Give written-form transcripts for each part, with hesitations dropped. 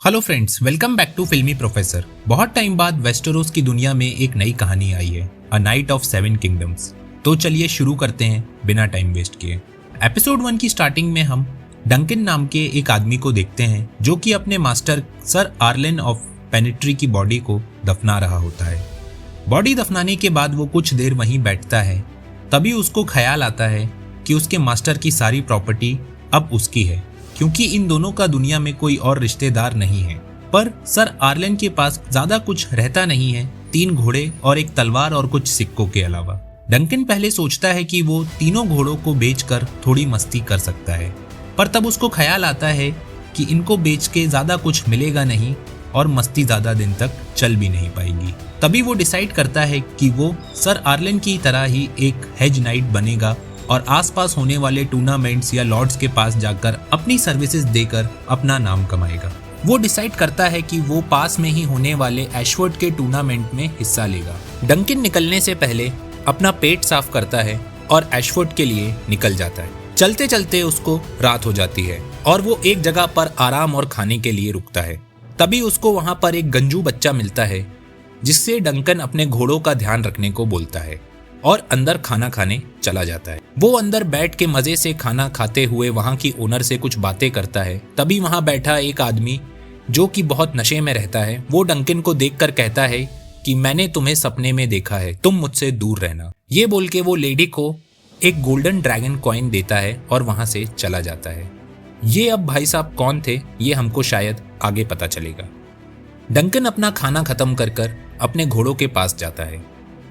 Hello friends, welcome back to Filmy Professor. बहुत time बाद Westeros की दुनिया में एक नई कहानी आई है, a night of seven kingdoms. तो चलिए शुरू करते हैं बिना टाइम वेस्ट किए। एपिसोड 1 की स्टार्टिंग में हम डंकन नाम के एक आदमी को देखते हैं जो कि अपने मास्टर सर आर्लेन ऑफ पेनिट्री की बॉडी को दफना रहा होता है। बॉडी दफनाने के बाद वो कुछ देर वहीं बैठता है। तभी उसको ख्याल आता है कि उसके मास्टर की सारी प्रॉपर्टी अब उसकी है, क्योंकि इन दोनों का दुनिया में कोई और रिश्तेदार नहीं है। पर सर आर्लेन के पास ज्यादा कुछ रहता नहीं है, 3 घोड़े और एक तलवार और कुछ सिक्कों के अलावा। डंकन पहले सोचता है कि वो तीनों घोड़ों को बेचकर थोड़ी मस्ती कर सकता है, पर तब उसको ख्याल आता है कि इनको बेच के ज्यादा कुछ मिलेगा नहीं और मस्ती ज्यादा दिन तक चल भी नहीं पाएगी। तभी वो डिसाइड करता है कि वो सर आर्लेन की तरह ही एक हेज नाइट बनेगा और आसपास होने वाले टूर्नामेंट्स या लॉर्ड्स के पास जाकर अपनी सर्विसेज देकर अपना नाम कमाएगा। वो डिसाइड करता है कि वो पास में ही होने वाले एशवर्ड के टूर्नामेंट में हिस्सा लेगा। डंकन निकलने से पहले अपना पेट साफ करता है और एशवर्ड के लिए निकल जाता है। चलते चलते उसको रात हो जाती है और वो एक जगह पर आराम और खाने के लिए रुकता है। तभी उसको वहां पर एक गंजू बच्चा मिलता है जिससे डंकन अपने घोड़ों का ध्यान रखने को बोलता है और अंदर खाना खाने चला जाता है। वो अंदर बैठ के मजे से खाना खाते हुए वहां की ओनर से कुछ बातें करता है। तभी वहां बैठा एक आदमी जो कि बहुत नशे में रहता है, वो डंकन को देखकर कहता है कि मैंने तुम्हें सपने में देखा है, तुम मुझसे दूर रहना। ये बोल के वो लेडी को एक गोल्डन ड्रैगन कॉइन देता है और वहां से चला जाता है। ये अब भाई साहब कौन थे ये हमको शायद आगे पता चलेगा। डंकन अपना खाना खत्म कर अपने घोड़ों के पास जाता है।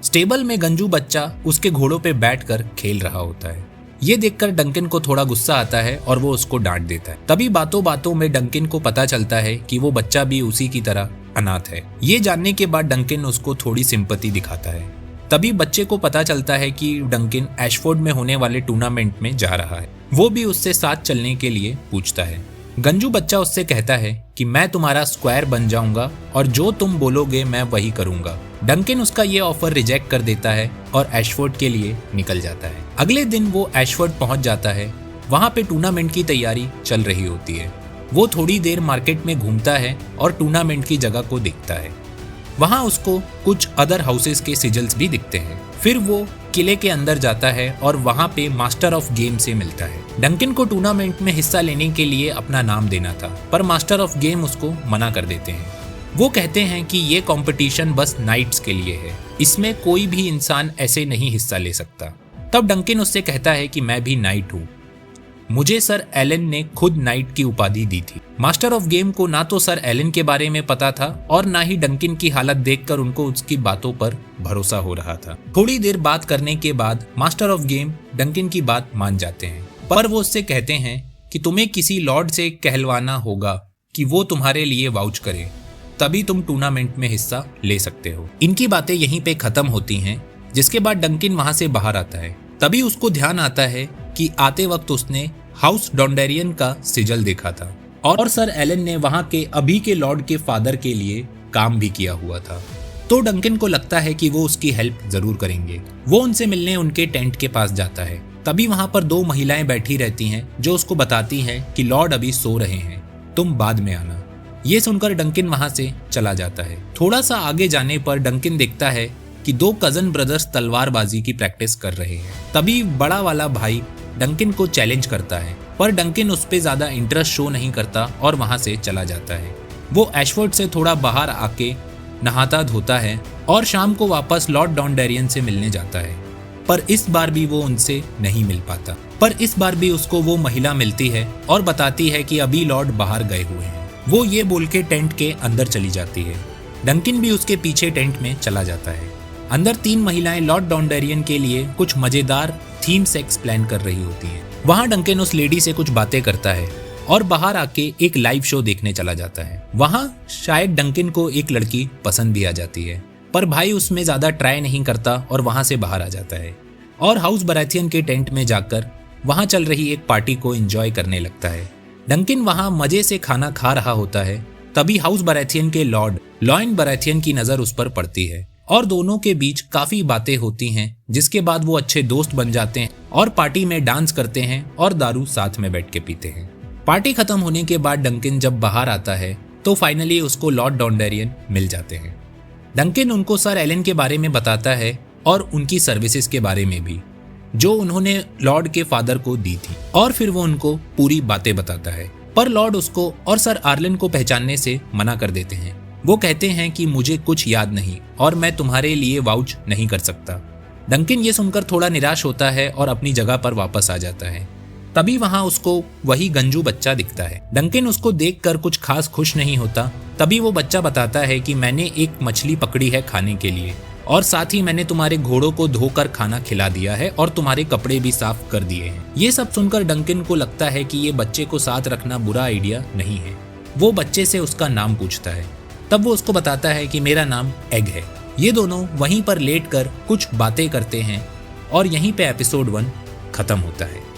स्टेबल में गंजू बच्चा उसके घोड़ों पे बैठकर खेल रहा होता है। ये देखकर डंकन को थोड़ा गुस्सा आता है और वो उसको डांट देता है। तभी बातों बातों में डंकन को पता चलता है कि वो बच्चा भी उसी की तरह अनाथ है। ये जानने के बाद डंकन उसको थोड़ी सिंपैथी दिखाता है। तभी बच्चे को पता चलता है कि डंकन एशफोर्ड में होने वाले टूर्नामेंट में जा रहा है। वो भी उससे साथ चलने के लिए पूछता है। गंजू बच्चा उससे कहता है कि मैं तुम्हारा स्क्वायर बन जाऊंगा और जो तुम बोलोगे मैं वही करूंगा। डंकन उसका ये ऑफर रिजेक्ट कर देता है और एशफोर्ड के लिए निकल जाता है। अगले दिन वो एशफोर्ड पहुंच जाता है। वहां पे टूर्नामेंट की तैयारी चल रही होती है। वो थोड़ी देर मार्केट में घूमता है और टूर्नामेंट की जगह को देखता है। वहां उसको कुछ अदर हाउसेस के सिजल्स भी दिखते हैं। फिर वो किले के अंदर जाता है और वहां पे मास्टर ऑफ गेम से मिलता है। डंकन को टूर्नामेंट में हिस्सा लेने के लिए अपना नाम देना था, पर मास्टर ऑफ गेम उसको मना कर देते हैं। वो कहते हैं कि ये कंपटीशन बस नाइट्स के लिए है, इसमें कोई भी इंसान ऐसे नहीं हिस्सा ले सकता। तब डंकन उससे कहता है कि मैं भी नाइट हूँ, मुझे सर एलन ने खुद नाइट की उपाधि दी थी। मास्टर ऑफ गेम को ना तो सर एलन के बारे में पता था और ना ही डंकन की हालत देखकर उनको उसकी बातों पर भरोसा हो रहा था। थोड़ी देर बात करने के बाद मास्टर ऑफ गेम डंकन की बात मान जाते हैं, पर वो उससे कहते हैं कि तुम्हें किसी लॉर्ड से कहलवाना होगा कि वो तुम्हारे लिए वाउच करे, तभी तुम टूर्नामेंट में हिस्सा ले सकते हो। इनकी बातें यहीं पे खत्म होती हैं, जिसके बाद डंकन वहां से बाहर आता है। तभी उसको ध्यान आता है कि आते वक्त उसने हाउस डॉन्डेरियन का सिजल देखा था और सर एलन ने वहां के अभी के लॉर्ड के फादर के लिए काम भी किया हुआ था। तो डंकन को लगता है कि वो उसकी हेल्प जरूर करेंगे। वो उनसे मिलने उनके टेंट के पास जाता है। तभी वहां पर 2 महिलाएं बैठी रहती हैं जो उसको बताती हैं कि लॉर्ड अभी सो रहे हैं, तुम बाद में आना। ये सुनकर डंकन वहां से चला जाता है। थोड़ा सा आगे जाने पर डंकन देखता है कि 2 कजन ब्रदर्स तलवारबाजी की प्रैक्टिस कर रहे हैं। तभी बड़ा वाला भाई डंकन को चैलेंज करता है, पर डंकन उस पे ज्यादा इंटरेस्ट शो नहीं करता और वहां से चला जाता है। वो एशफोर्ड से थोड़ा बाहर आके नहाता धोता है और शाम को वापस लॉर्ड डॉन्डेरियन से मिलने जाता है, पर इस बार भी वो उनसे नहीं मिल पाता। पर इस बार भी उसको वो महिला मिलती है और बताती है कि अभी लॉर्ड बाहर गए हुए हैं। वो ये बोल के टेंट के अंदर चली जाती है। डंकन भी उसके पीछे टेंट में चला जाता है। अंदर 3 महिलाएं लॉर्ड डॉन्डेरियन के लिए कुछ मजेदार थीम सेक्स प्लान कर रही होती हैं। वहां डंकन उस लेडी से कुछ बातें करता है और बाहर आके एक लाइव शो देखने चला जाता है। वहां शायद डंकन को एक लड़की पसंद भी आ जाती है, पर भाई उसमें ज्यादा ट्राई नहीं करता और वहां से बाहर आ जाता है और हाउस बराथियन के टेंट में जाकर वहां चल रही एक पार्टी को एंजॉय करने लगता है। डंकन वहां मजे से खाना खा रहा होता है। तभी हाउस बराथियन के लॉर्ड लॉयन बराथियन की नजर उस पर पड़ती है और दोनों के बीच काफी बातें होती हैं, जिसके बाद वो अच्छे दोस्त बन जाते हैं और पार्टी में डांस करते हैं और दारू साथ में बैठ के पीते हैं। पार्टी खत्म होने के बाद डंकन जब बाहर आता है तो फाइनली उसको लॉर्ड डोंडेरियन मिल जाते हैं। डंकन उनको सर एलन के बारे में बताता है और उनकी सर्विसेज के बारे में भी, जो उन्होंने लॉर्ड के फादर को दी थी, और फिर वो उनको पूरी बातें बताता है। पर लॉर्ड उसको और सर आर्लन को पहचानने से मना कर देते हैं। वो कहते हैं कि मुझे कुछ याद नहीं और मैं तुम्हारे लिए वाउच नहीं कर सकता। डंकन ये सुनकर थोड़ा निराश होता है और अपनी जगह पर वापस आ जाता है। तभी वहां उसको वही गंजू बच्चा दिखता है। डंकन उसको देखकर कुछ खास खुश नहीं होता। तभी वो बच्चा बताता है कि मैंने एक मछली पकड़ी है खाने के लिए, और साथ ही मैंने तुम्हारे घोड़ों को धोकर खाना खिला दिया है और तुम्हारे कपड़े भी साफ कर दिए हैं। ये सब सुनकर डंकन को लगता है कि ये बच्चे को साथ रखना बुरा आइडिया नहीं है। वो बच्चे से उसका नाम पूछता है। तब वो उसको बताता है कि मेरा नाम एग है। ये दोनों वहीं पर लेटकर कुछ बातें करते हैं और यहीं पे एपिसोड 1 खत्म होता है।